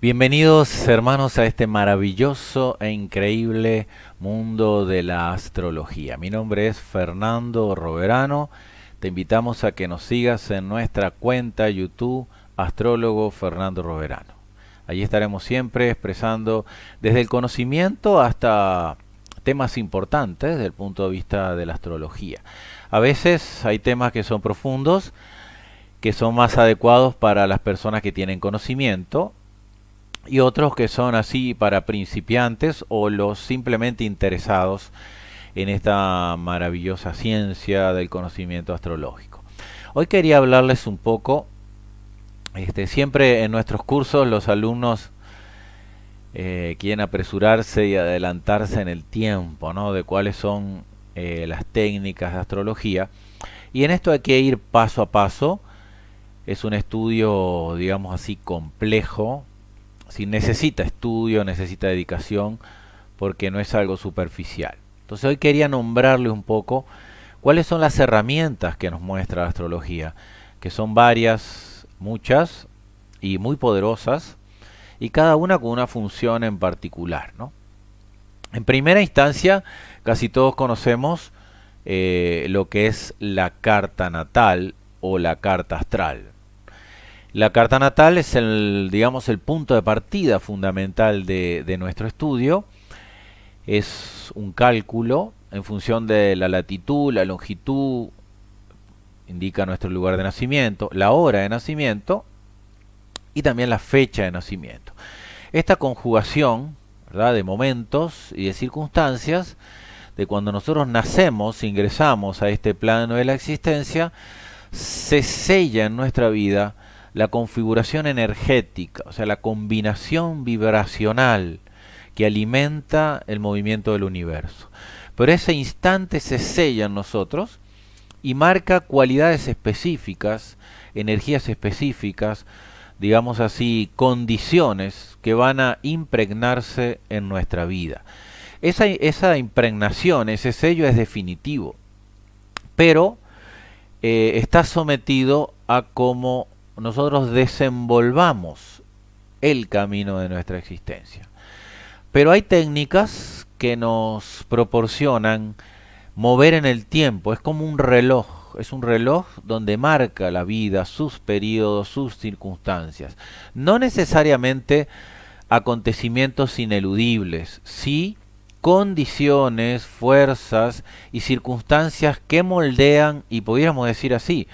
Bienvenidos hermanos a este maravilloso e increíble mundo de la astrología. Mi nombre es Fernando Roverano. Te invitamos a que nos sigas en nuestra cuenta YouTube Astrólogo Fernando Roverano. Allí estaremos siempre expresando desde el conocimiento hasta temas importantes desde el punto de vista de la astrología. A veces hay temas que son profundos, que son más adecuados para las personas que tienen conocimiento, y otros que son así para principiantes o los simplemente interesados en esta maravillosa ciencia del conocimiento astrológico. Hoy quería hablarles un poco, siempre en nuestros cursos los alumnos quieren apresurarse y adelantarse en el tiempo, ¿no? De cuáles son las técnicas de astrología, y en esto hay que ir paso a paso. Es un estudio, digamos así, complejo. Si necesita estudio, necesita dedicación, porque no es algo superficial. Entonces hoy quería nombrarle un poco cuáles son las herramientas que nos muestra la astrología, que son varias, muchas y muy poderosas, y cada una con una función en particular, ¿no? En primera instancia, casi todos conocemos lo que es la carta natal o la carta astral. La carta natal es digamos, el punto de partida fundamental de nuestro estudio. Es un cálculo en función de la latitud, la longitud, indica nuestro lugar de nacimiento, la hora de nacimiento y también la fecha de nacimiento. Esta conjugación, ¿verdad?, de momentos y de circunstancias, de cuando nosotros nacemos, ingresamos a este plano de la existencia, se sella en nuestra vida la configuración energética, o sea, la combinación vibracional que alimenta el movimiento del universo. Pero ese instante se sella en nosotros y marca cualidades específicas, energías específicas, digamos así, condiciones que van a impregnarse en nuestra vida. Esa impregnación, ese sello es definitivo, pero está sometido a cómo nosotros desenvolvamos el camino de nuestra existencia. Pero hay técnicas que nos proporcionan mover en el tiempo. Es como un reloj. Es un reloj donde marca la vida, sus periodos, sus circunstancias. No necesariamente acontecimientos ineludibles, sí condiciones, fuerzas y circunstancias que moldean, y podríamos decir así,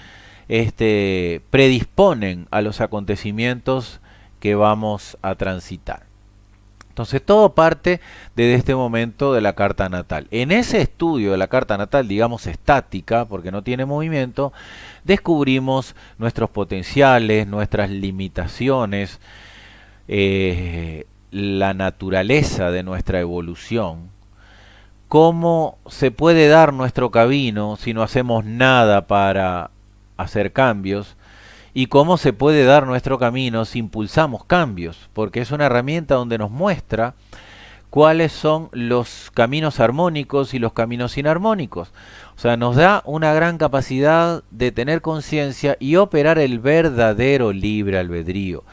predisponen a los acontecimientos que vamos a transitar. Entonces todo parte desde este momento de la carta natal. En ese estudio de la carta natal, digamos estática, porque no tiene movimiento, descubrimos nuestros potenciales, nuestras limitaciones, la naturaleza de nuestra evolución, cómo se puede dar nuestro camino si no hacemos nada para hacer cambios, y cómo se puede dar nuestro camino si impulsamos cambios, porque es una herramienta donde nos muestra cuáles son los caminos armónicos y los caminos inarmónicos. O sea, nos da una gran capacidad de tener conciencia y operar el verdadero libre albedrío.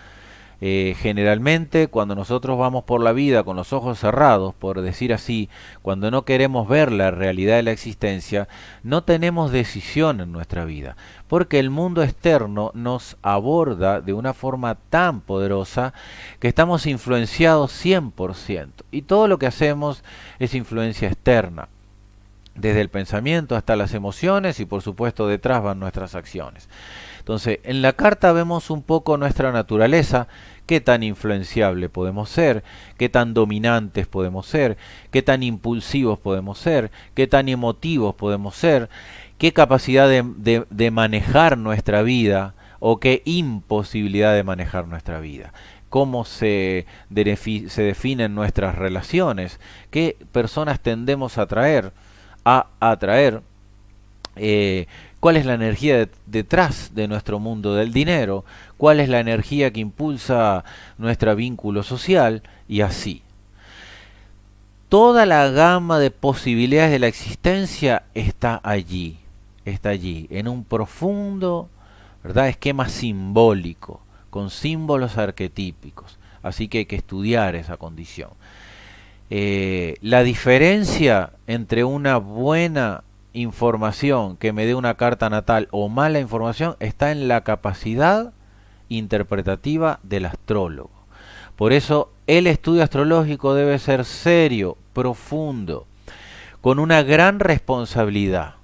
Generalmente cuando nosotros vamos por la vida con los ojos cerrados, por decir así, cuando no queremos ver la realidad de la existencia, no tenemos decisión en nuestra vida, porque el mundo externo nos aborda de una forma tan poderosa que estamos influenciados 100%, y todo lo que hacemos es influencia externa, desde el pensamiento hasta las emociones, y por supuesto detrás van nuestras acciones. Entonces, en la carta vemos un poco nuestra naturaleza, qué tan influenciable podemos ser, qué tan dominantes podemos ser, qué tan impulsivos podemos ser, qué tan emotivos podemos ser, qué capacidad de manejar nuestra vida o qué imposibilidad de manejar nuestra vida. Cómo se definen nuestras relaciones, qué personas tendemos a atraer, cuál es la energía detrás de nuestro mundo del dinero, cuál es la energía que impulsa nuestro vínculo social, y así. Toda la gama de posibilidades de la existencia está allí, en un profundo, ¿verdad?, esquema simbólico, con símbolos arquetípicos. Así que hay que estudiar esa condición. La diferencia entre una buena información que me dé una carta natal o mala información está en la capacidad interpretativa del astrólogo. Por eso el estudio astrológico debe ser serio, profundo, con una gran responsabilidad.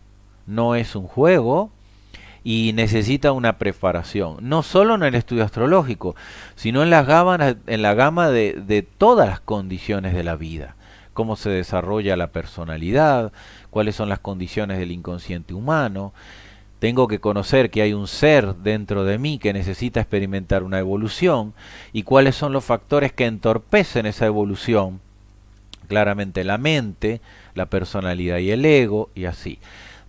No es un juego y necesita una preparación, no solo en el estudio astrológico, sino en la gama de todas las condiciones de la vida. Cómo se desarrolla la personalidad, cuáles son las condiciones del inconsciente humano. Tengo que conocer que hay un ser dentro de mí que necesita experimentar una evolución y cuáles son los factores que entorpecen esa evolución. Claramente la mente, la personalidad y el ego y así.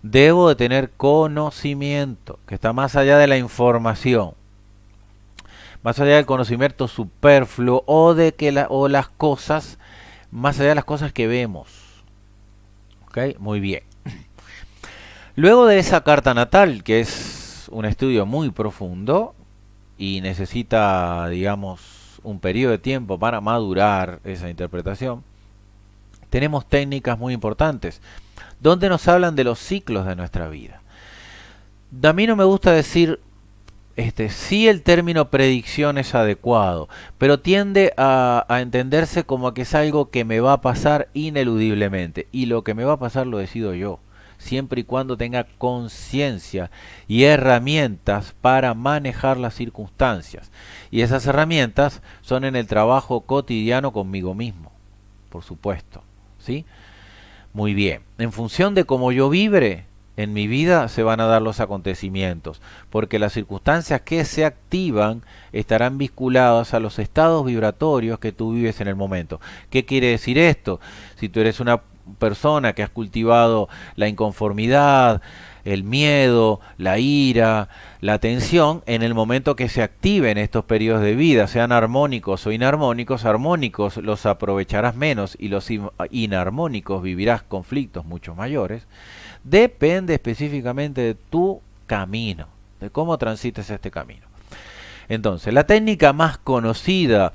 Debo de tener conocimiento, que está más allá de la información, más allá del conocimiento superfluo o de que las cosas, más allá de las cosas que vemos. ¿Ok? Muy bien. Luego de esa carta natal, que es un estudio muy profundo y necesita, digamos, un periodo de tiempo para madurar esa interpretación, tenemos técnicas muy importantes donde nos hablan de los ciclos de nuestra vida. A mí no me gusta decir sí, el término predicción es adecuado, pero tiende a entenderse como que es algo que me va a pasar ineludiblemente, y lo que me va a pasar lo decido yo, siempre y cuando tenga conciencia y herramientas para manejar las circunstancias. Y esas herramientas son en el trabajo cotidiano conmigo mismo, por supuesto, ¿sí? Muy bien, en función de cómo yo vibre en mi vida se van a dar los acontecimientos, porque las circunstancias que se activan estarán vinculadas a los estados vibratorios que tú vives en el momento. ¿Qué quiere decir esto? Si tú eres una persona que has cultivado la inconformidad, el miedo, la ira, la tensión, en el momento que se activen estos periodos de vida, sean armónicos o inarmónicos, armónicos los aprovecharás menos y los inarmónicos vivirás conflictos mucho mayores. Depende específicamente de tu camino, de cómo transites este camino. Entonces, la técnica más conocida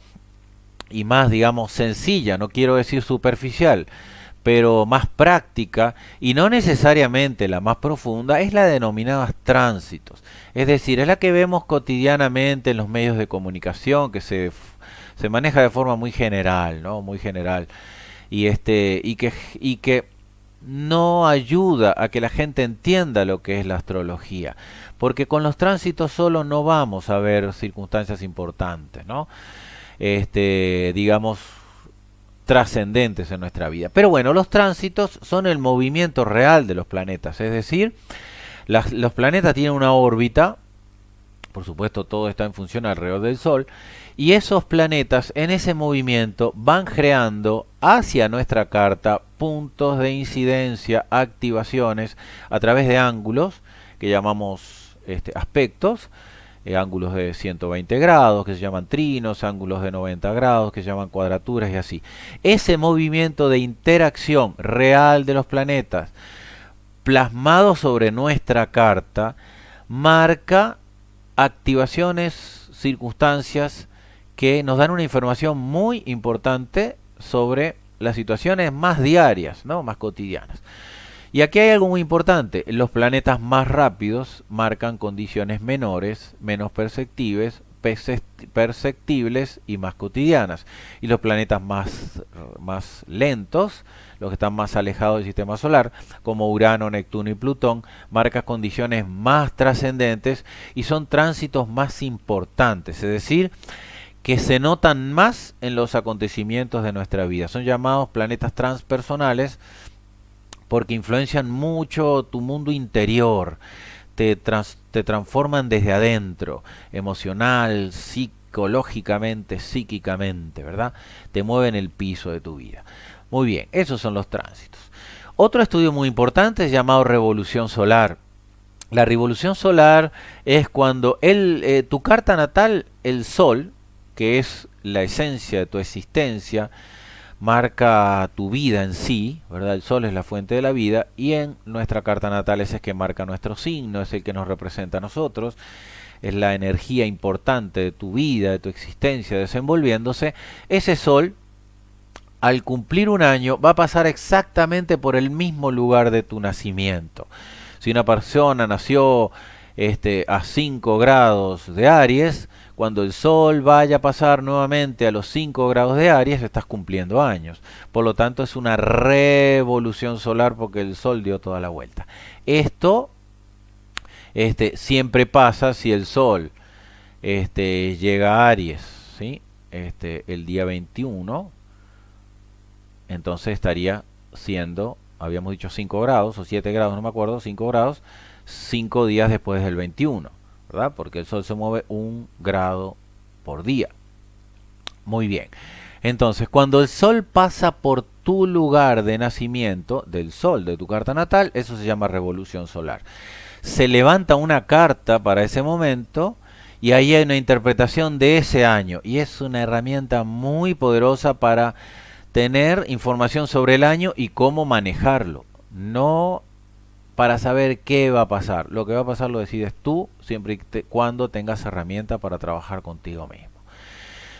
y más, digamos, sencilla, no quiero decir superficial, pero más práctica y no necesariamente la más profunda, es la denominada tránsitos. Es decir, es la que vemos cotidianamente en los medios de comunicación, que se maneja de forma muy general, ¿no? Muy general. Y que no ayuda a que la gente entienda lo que es la astrología, porque con los tránsitos solo no vamos a ver circunstancias importantes, ¿no? Digamos, trascendentes en nuestra vida. Pero bueno, los tránsitos son el movimiento real de los planetas, es decir, los planetas tienen una órbita, por supuesto todo está en función alrededor del Sol, y esos planetas en ese movimiento van creando hacia nuestra carta puntos de incidencia, activaciones a través de ángulos que llamamos aspectos, ángulos de 120 grados que se llaman trinos, ángulos de 90 grados que se llaman cuadraturas y así. Ese movimiento de interacción real de los planetas plasmado sobre nuestra carta marca activaciones, circunstancias que nos dan una información muy importante sobre las situaciones más diarias, ¿no? Más cotidianas. Y aquí hay algo muy importante, los planetas más rápidos marcan condiciones menores, menos perceptibles y más cotidianas. Y los planetas más lentos, los que están más alejados del sistema solar, como Urano, Neptuno y Plutón, marcan condiciones más trascendentes y son tránsitos más importantes, es decir, que se notan más en los acontecimientos de nuestra vida. Son llamados planetas transpersonales porque influencian mucho tu mundo interior, te transforman desde adentro, emocional, psicológicamente, psíquicamente, ¿verdad? Te mueven el piso de tu vida. Muy bien, esos son los tránsitos. Otro estudio muy importante es llamado revolución solar. La revolución solar es cuando tu carta natal, el Sol, que es la esencia de tu existencia, marca tu vida en sí, ¿verdad? El Sol es la fuente de la vida y en nuestra carta natal es el que marca nuestro signo, es el que nos representa a nosotros. es la energía importante de tu vida, de tu existencia desenvolviéndose, ese sol, al cumplir un año, va a pasar exactamente por el mismo lugar de tu nacimiento. Si una persona nació a 5 grados de Aries, cuando el Sol vaya a pasar nuevamente a los 5 grados de Aries, estás cumpliendo años. Por lo tanto, es una revolución solar porque el Sol dio toda la vuelta. Esto siempre pasa si el Sol llega a Aries, ¿sí? El día 21, entonces estaría siendo, habíamos dicho 5 grados o 7 grados, no me acuerdo, 5 grados, 5 días después del 21, ¿verdad? Porque el Sol se mueve 1 grado por día. Muy bien. Entonces, cuando el Sol pasa por tu lugar de nacimiento, del Sol, de tu carta natal, eso se llama revolución solar. Se levanta una carta para ese momento y ahí hay una interpretación de ese año. Y es una herramienta muy poderosa para tener información sobre el año y cómo manejarlo. No para saber qué va a pasar. Lo que va a pasar lo decides tú, siempre y cuando tengas herramientas para trabajar contigo mismo.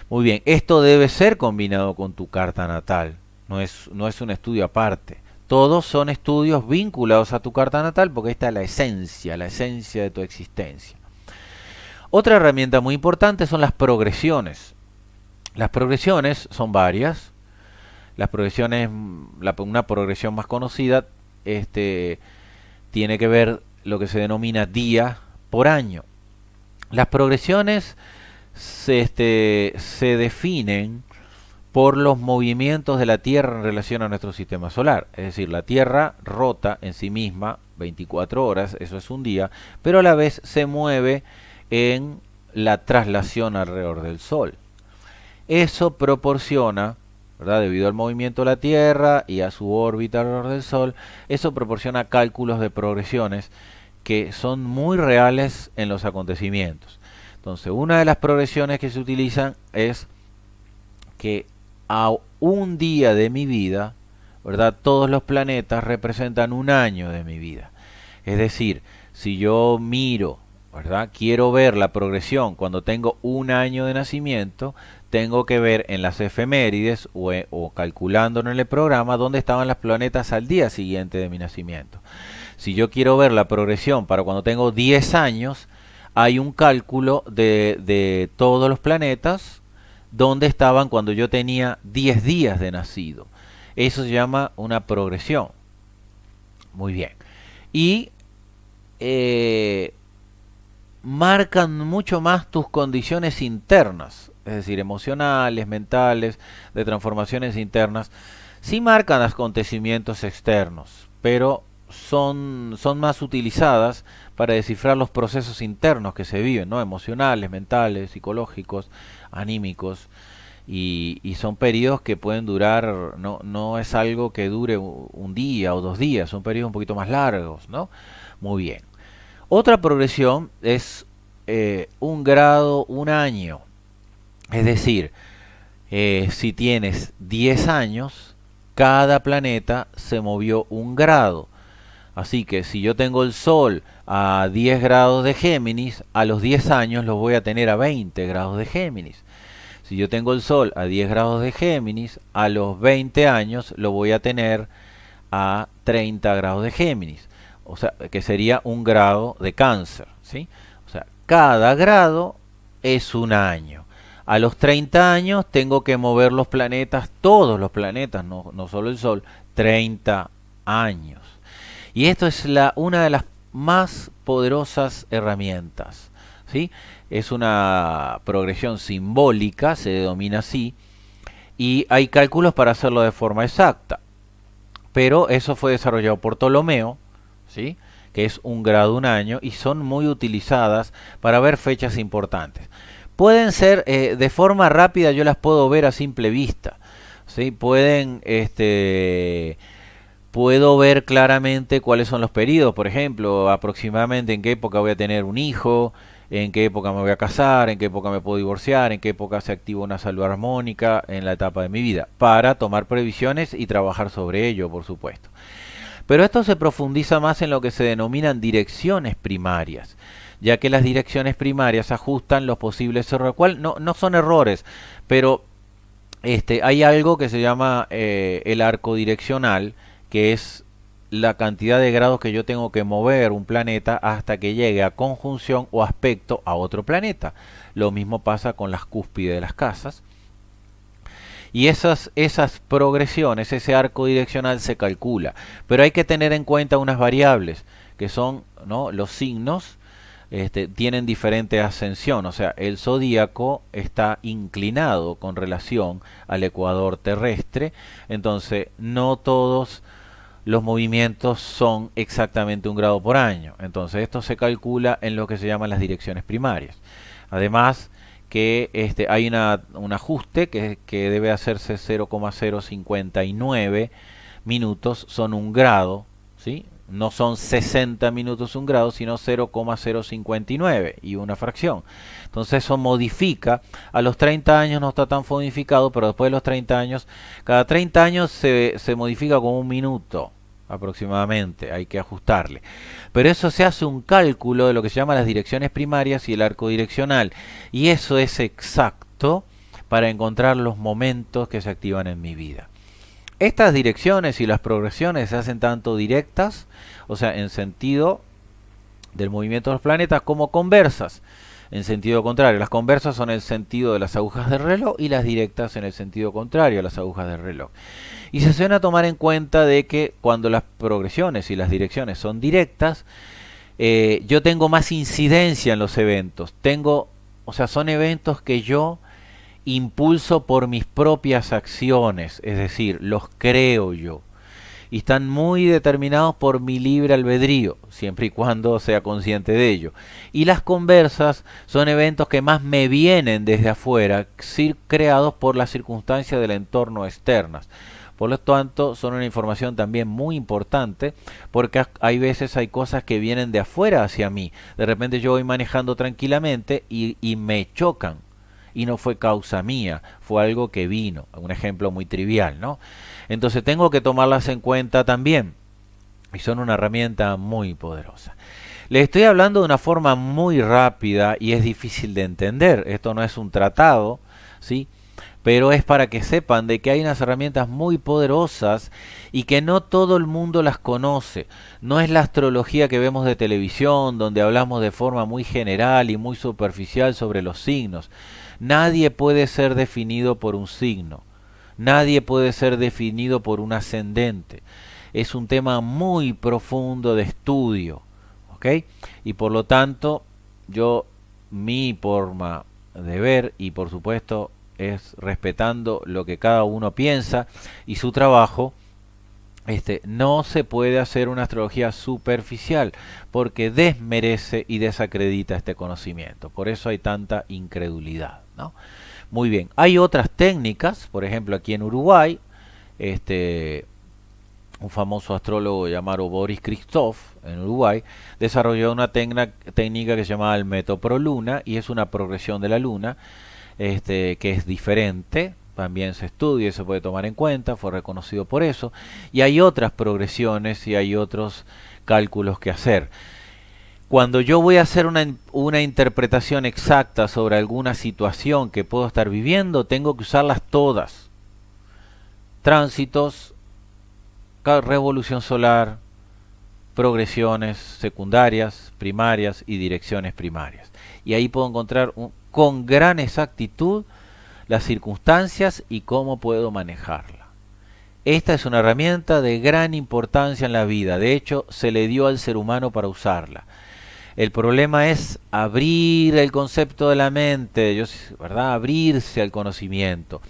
Muy bien, esto debe ser combinado con tu carta natal. No es un estudio aparte. Todos son estudios vinculados a tu carta natal porque esta es la esencia de tu existencia. Otra herramienta muy importante son las progresiones. Las progresiones son varias. Las progresiones, una progresión más conocida, tiene que ver lo que se denomina día por año. Las progresiones se definen por los movimientos de la Tierra en relación a nuestro sistema solar. Es decir, la Tierra rota en sí misma 24 horas, eso es un día, pero a la vez se mueve en la traslación alrededor del Sol. Eso proporciona, ¿verdad? Debido al movimiento de la Tierra y a su órbita alrededor del Sol, eso proporciona cálculos de progresiones que son muy reales en los acontecimientos. Entonces, una de las progresiones que se utilizan es que a un día de mi vida, ¿verdad? Todos los planetas representan un año de mi vida. Es decir, si yo miro, ¿verdad? Quiero ver la progresión cuando tengo un año de nacimiento, tengo que ver en las efemérides o calculando en el programa dónde estaban los planetas al día siguiente de mi nacimiento. Si yo quiero ver la progresión para cuando tengo 10 años, hay un cálculo de todos los planetas dónde estaban cuando yo tenía 10 días de nacido. Eso se llama una progresión. Muy bien. Y marcan mucho más tus condiciones internas, es decir, emocionales, mentales, de transformaciones internas. Sí marcan acontecimientos externos, pero son más utilizadas para descifrar los procesos internos que se viven, ¿no? Emocionales, mentales, psicológicos, anímicos, y son periodos que pueden durar, no es algo que dure un día o 2 días, son periodos un poquito más largos, ¿no? Muy bien. Otra progresión es 1 grado, 1 año. Es decir, si tienes 10 años, cada planeta se movió 1 grado. Así que si yo tengo el Sol a 10 grados de Géminis, a los 10 años lo voy a tener a 20 grados de Géminis. Si yo tengo el Sol a 10 grados de Géminis, a los 20 años lo voy a tener a 30 grados de Géminis. O sea, que sería 1 grado de Cáncer, ¿sí? O sea, cada grado es 1 año. A los 30 años tengo que mover los planetas, todos los planetas, no solo el Sol, 30 años. Y esto es una de las más poderosas herramientas, ¿sí? Es una progresión simbólica, se denomina así, y hay cálculos para hacerlo de forma exacta. Pero eso fue desarrollado por Ptolomeo, ¿sí? Que es 1 grado, 1 año, y son muy utilizadas para ver fechas importantes. Pueden ser, de forma rápida, yo las puedo ver a simple vista, ¿sí? Puedo ver claramente cuáles son los periodos, por ejemplo, aproximadamente en qué época voy a tener un hijo, en qué época me voy a casar, en qué época me puedo divorciar, en qué época se activa una salud armónica en la etapa de mi vida, para tomar previsiones y trabajar sobre ello, por supuesto. Pero esto se profundiza más en lo que se denominan direcciones primarias. ya que las direcciones primarias ajustan los posibles errores, cual no son errores, pero hay algo que se llama el arco direccional, que es la cantidad de grados que yo tengo que mover un planeta hasta que llegue a conjunción o aspecto a otro planeta. Lo mismo pasa con las cúspides de las casas. Y esas progresiones, ese arco direccional se calcula. Pero hay que tener en cuenta unas variables, que son, ¿no?, los signos. Tienen diferente ascensión, o sea, el zodíaco está inclinado con relación al ecuador terrestre, entonces no todos los movimientos son exactamente 1 grado por año, entonces esto se calcula en lo que se llaman las direcciones primarias. Además que hay un ajuste que debe hacerse 0,059 minutos, son 1 grado, ¿sí? No son 60 minutos 1 grado, sino 0,059 y una fracción. Entonces eso modifica. A los 30 años no está tan modificado, pero después de los 30 años, cada 30 años se modifica como 1 minuto aproximadamente, hay que ajustarle. Pero eso se hace un cálculo de lo que se llama las direcciones primarias y el arco direccional. Y eso es exacto para encontrar los momentos que se activan en mi vida. Estas direcciones y las progresiones se hacen tanto directas, o sea, en sentido del movimiento de los planetas, como conversas, en sentido contrario. Las conversas son el sentido de las agujas del reloj y las directas en el sentido contrario a las agujas del reloj. Y se suele tomar en cuenta de que cuando las progresiones y las direcciones son directas, yo tengo más incidencia en los eventos. O sea, son eventos que yo impulso por mis propias acciones, es decir, los creo yo. Y están muy determinados por mi libre albedrío, siempre y cuando sea consciente de ello. Y las conversas son eventos que más me vienen desde afuera, creados por las circunstancias del entorno externas. Por lo tanto, son una información también muy importante, porque hay veces hay cosas que vienen de afuera hacia mí. De repente yo voy manejando tranquilamente y me chocan. Y no fue causa mía, fue algo que vino, un ejemplo muy trivial, ¿no? Entonces tengo que tomarlas en cuenta también, y son una herramienta muy poderosa. Les estoy hablando de una forma muy rápida y es difícil de entender, esto no es un tratado, ¿sí? Pero es para que sepan de que hay unas herramientas muy poderosas y que no todo el mundo las conoce. No es la astrología que vemos de televisión, donde hablamos de forma muy general y muy superficial sobre los signos. Nadie puede ser definido por un signo. Nadie puede ser definido por un ascendente. Es un tema muy profundo de estudio, ¿ok? Y por lo tanto, mi forma de ver, y por supuesto es respetando lo que cada uno piensa y su trabajo, no se puede hacer una astrología superficial porque desmerece y desacredita este conocimiento. Por eso hay tanta incredulidad, ¿no? Muy bien, hay otras técnicas, por ejemplo aquí en Uruguay, un famoso astrólogo llamado Boris Christoph en Uruguay desarrolló una técnica que se llama el método pro luna y es una progresión de la luna, que es diferente, también se estudia y se puede tomar en cuenta, fue reconocido por eso, y hay otras progresiones y hay otros cálculos que hacer. Cuando yo voy a hacer una interpretación exacta sobre alguna situación que puedo estar viviendo, tengo que usarlas todas. Tránsitos, revolución solar, progresiones secundarias, primarias y direcciones primarias. Y ahí puedo encontrar con gran exactitud las circunstancias y cómo puedo manejarla. Esta es una herramienta de gran importancia en la vida. De hecho, se le dio al ser humano para usarla. El problema es abrir el concepto de la mente, ¿verdad? Abrirse al conocimiento.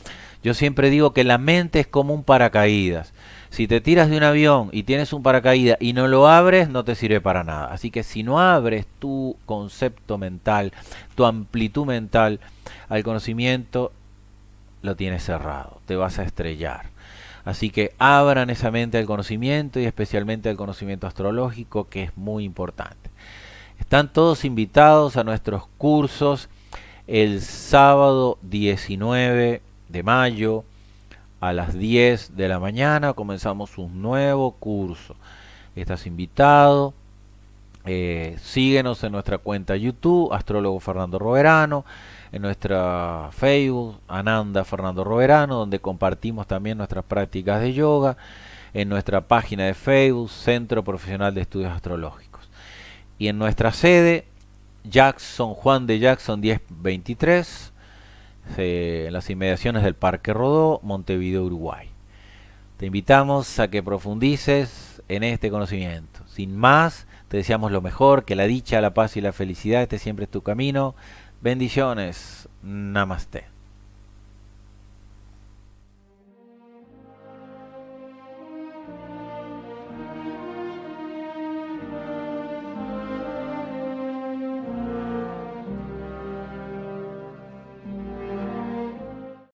Yo siempre digo que la mente es como un paracaídas. Si te tiras de un avión y tienes un paracaídas y no lo abres, no te sirve para nada. Así que si no abres tu concepto mental, tu amplitud mental al conocimiento, lo tienes cerrado, te vas a estrellar. Así que abran esa mente al conocimiento y especialmente al conocimiento astrológico, que es muy importante. Están todos invitados a nuestros cursos el sábado 19 de mayo a las 10 de la mañana. Comenzamos un nuevo curso. Estás invitado Síguenos en nuestra cuenta YouTube, Astrólogo Fernando Roverano, en nuestra Facebook, Ananda Fernando Roverano, donde compartimos también nuestras prácticas de yoga, en nuestra página de Facebook, Centro Profesional de Estudios Astrológicos. Y en nuestra sede, Jackson, Juan de Jackson 1023, en las inmediaciones del Parque Rodó, Montevideo, Uruguay. Te invitamos a que profundices en este conocimiento. Sin más, te deseamos lo mejor, que la dicha, la paz y la felicidad esté siempre en tu camino. Bendiciones. Namaste.